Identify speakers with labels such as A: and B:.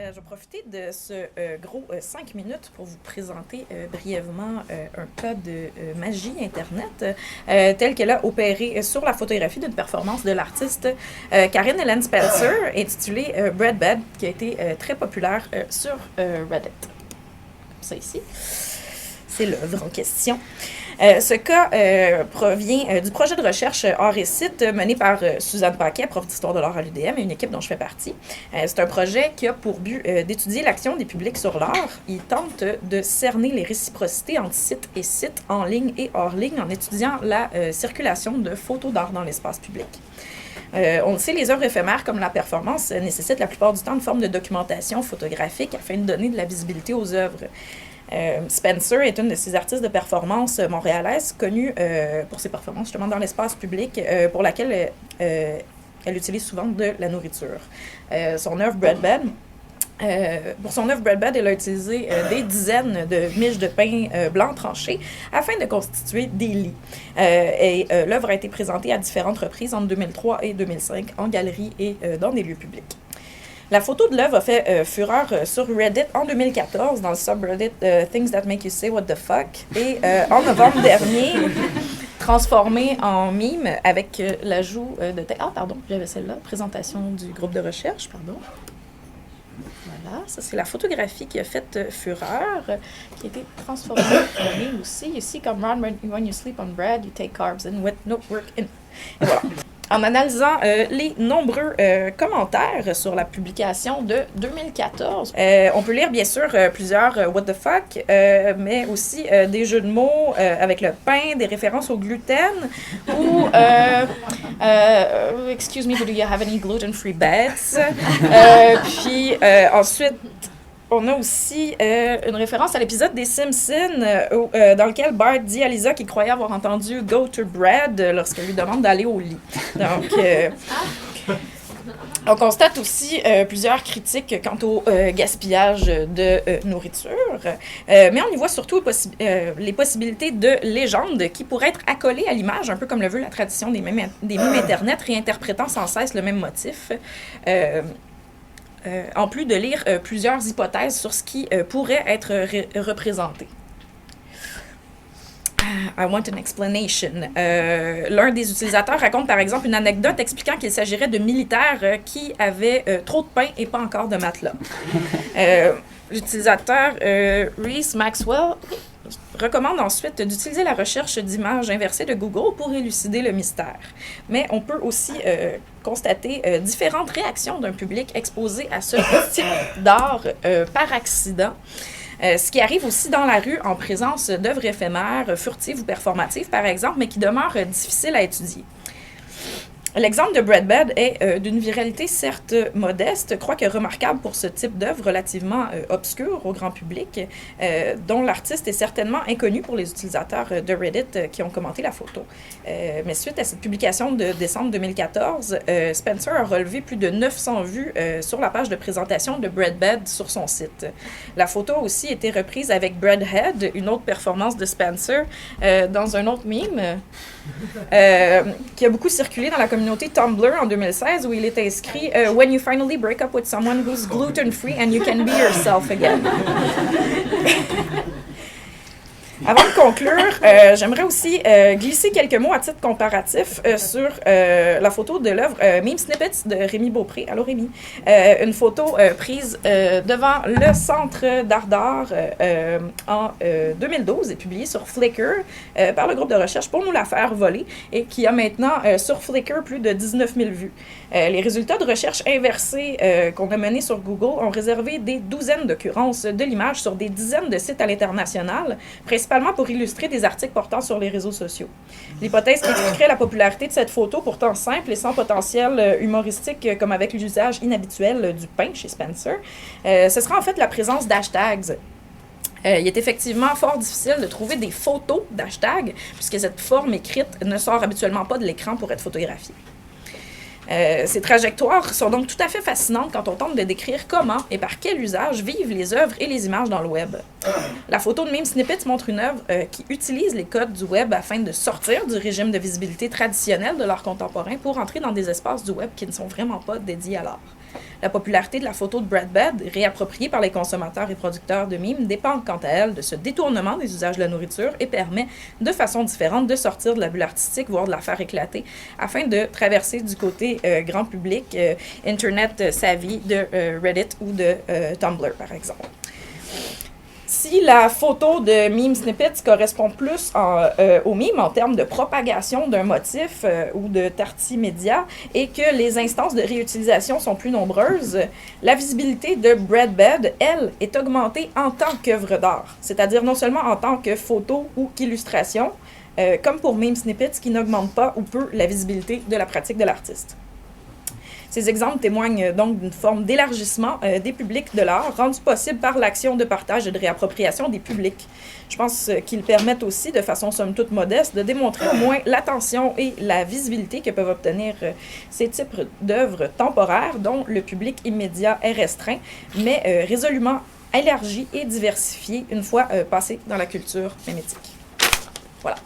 A: Je vais profiter de ce gros 5 minutes pour vous présenter brièvement un cas de magie Internet tel qu'elle a opéré sur la photographie d'une performance de l'artiste Karen Ellen Spencer intitulée Bread Bed, qui a été très populaire sur Reddit. Comme ça ici. C'est l'œuvre en question. Ce cas provient du projet de recherche Art et Site mené par Suzanne Paquet, prof d'histoire de l'art à l'UDM, et une équipe dont je fais partie. C'est un projet qui a pour but d'étudier l'action des publics sur l'art. Il tente de cerner les réciprocités entre sites et sites en ligne et hors ligne en étudiant la circulation de photos d'art dans l'espace public. On le sait, les œuvres éphémères comme la performance nécessitent la plupart du temps une forme de documentation photographique afin de donner de la visibilité aux œuvres. Spencer est une de ces artistes de performance montréalaises connue pour ses performances justement dans l'espace public pour laquelle elle utilise souvent de la nourriture. Son œuvre Bread Bed, pour son œuvre Bread Bed, elle a utilisé des dizaines de miches de pain blanc tranchées afin de constituer des lits. L'œuvre a été présentée à différentes reprises entre 2003 et 2005 en galerie et dans des lieux publics. La photo de l'œuvre a fait fureur sur Reddit en 2014 dans le subreddit Things That Make You Say What the Fuck et en novembre dernier, transformée en meme avec l'ajout de texte. Ah, pardon, j'avais celle-là, présentation du groupe de recherche, pardon. Voilà, ça c'est la photographie qui a fait fureur, qui a été transformée en meme aussi. Ici, comme when you sleep on bread, you take carbs in with no work in. Et voilà. En analysant les nombreux commentaires sur la publication de 2014, on peut lire bien sûr plusieurs what the fuck, mais aussi des jeux de mots avec le pain, des références au gluten ou excuse me, do you have any gluten-free beds? Puis ensuite, on a aussi une référence à l'épisode des Simpsons dans lequel Bart dit à Lisa qu'il croyait avoir entendu « go to bread » lorsqu'elle lui demande d'aller au lit. Donc, on constate aussi plusieurs critiques quant au gaspillage de nourriture, mais on y voit surtout les possibilités de légendes qui pourraient être accolées à l'image, un peu comme le veut la tradition des mèmes Internet, réinterprétant sans cesse le même motif. En plus de lire plusieurs hypothèses sur ce qui pourrait être représenté. I want an explanation. L'un des utilisateurs raconte par exemple une anecdote expliquant qu'il s'agirait de militaires qui avaient trop de pain et pas encore de matelas. L'utilisateur Reese Maxwell recommande ensuite d'utiliser la recherche d'images inversée de Google pour élucider le mystère. Mais on peut aussi constater différentes réactions d'un public exposé à ce type d'art par accident. Ce qui arrive aussi dans la rue en présence d'œuvres éphémères, furtives ou performatives, par exemple, mais qui demeurent difficiles à étudier. L'exemple de Bread Bed est d'une viralité certes modeste, quoique remarquable pour ce type d'œuvre relativement obscure au grand public, dont l'artiste est certainement inconnu pour les utilisateurs de Reddit qui ont commenté la photo. Mais suite à cette publication de décembre 2014, Spencer a relevé plus de 900 vues sur la page de présentation de Bread Bed sur son site. La photo a aussi été reprise avec Breadhead, une autre performance de Spencer, dans un autre meme. Qui a beaucoup circulé dans la communauté Tumblr en 2016 où il est inscrit « When you finally break up with someone who's gluten-free and you can be yourself again ». Avant de conclure, j'aimerais aussi glisser quelques mots à titre comparatif sur la photo de l'œuvre Meme Snippets de Rémi Beaupré. Allô Rémi? Une photo prise devant le Centre d'art en 2012 et publiée sur Flickr par le groupe de recherche Pour nous la faire voler et qui a maintenant sur Flickr plus de 19 000 vues. Les résultats de recherche inversés qu'on a menés sur Google ont réservé des douzaines d'occurrences de l'image sur des dizaines de sites à l'international, principalement pour illustrer des articles portant sur les réseaux sociaux. L'hypothèse qui expliquerait la popularité de cette photo, pourtant simple et sans potentiel humoristique, comme avec l'usage inhabituel du pain chez Spencer, ce sera en fait la présence d'hashtags. Il est effectivement fort difficile de trouver des photos d'hashtags, puisque cette forme écrite ne sort habituellement pas de l'écran pour être photographiée. Ces trajectoires sont donc tout à fait fascinantes quand on tente de décrire comment et par quel usage vivent les œuvres et les images dans le web. La photo de Meme Snippets montre une œuvre qui utilise les codes du web afin de sortir du régime de visibilité traditionnel de l'art contemporain pour entrer dans des espaces du web qui ne sont vraiment pas dédiés à l'art. La popularité de la photo de Brad Bed, réappropriée par les consommateurs et producteurs de mimes, dépend quant à elle de ce détournement des usages de la nourriture et permet de façon différente de sortir de la bulle artistique, voire de la faire éclater, afin de traverser du côté grand public, Internet savvy de Reddit ou de Tumblr, par exemple. Si la photo de meme snippets correspond plus au meme en termes de propagation d'un motif ou de tartimédia et que les instances de réutilisation sont plus nombreuses, la visibilité de Brad Bed, elle, est augmentée en tant qu'œuvre d'art, c'est-à-dire non seulement en tant que photo ou qu'illustration, comme pour meme snippets qui n'augmentent pas ou peu la visibilité de la pratique de l'artiste. Ces exemples témoignent donc d'une forme d'élargissement des publics de l'art, rendu possible par l'action de partage et de réappropriation des publics. Je pense qu'ils permettent aussi, de façon somme toute modeste, de démontrer au moins l'attention et la visibilité que peuvent obtenir ces types d'œuvres temporaires dont le public immédiat est restreint, mais résolument élargi et diversifié une fois passé dans la culture mémétique. Voilà.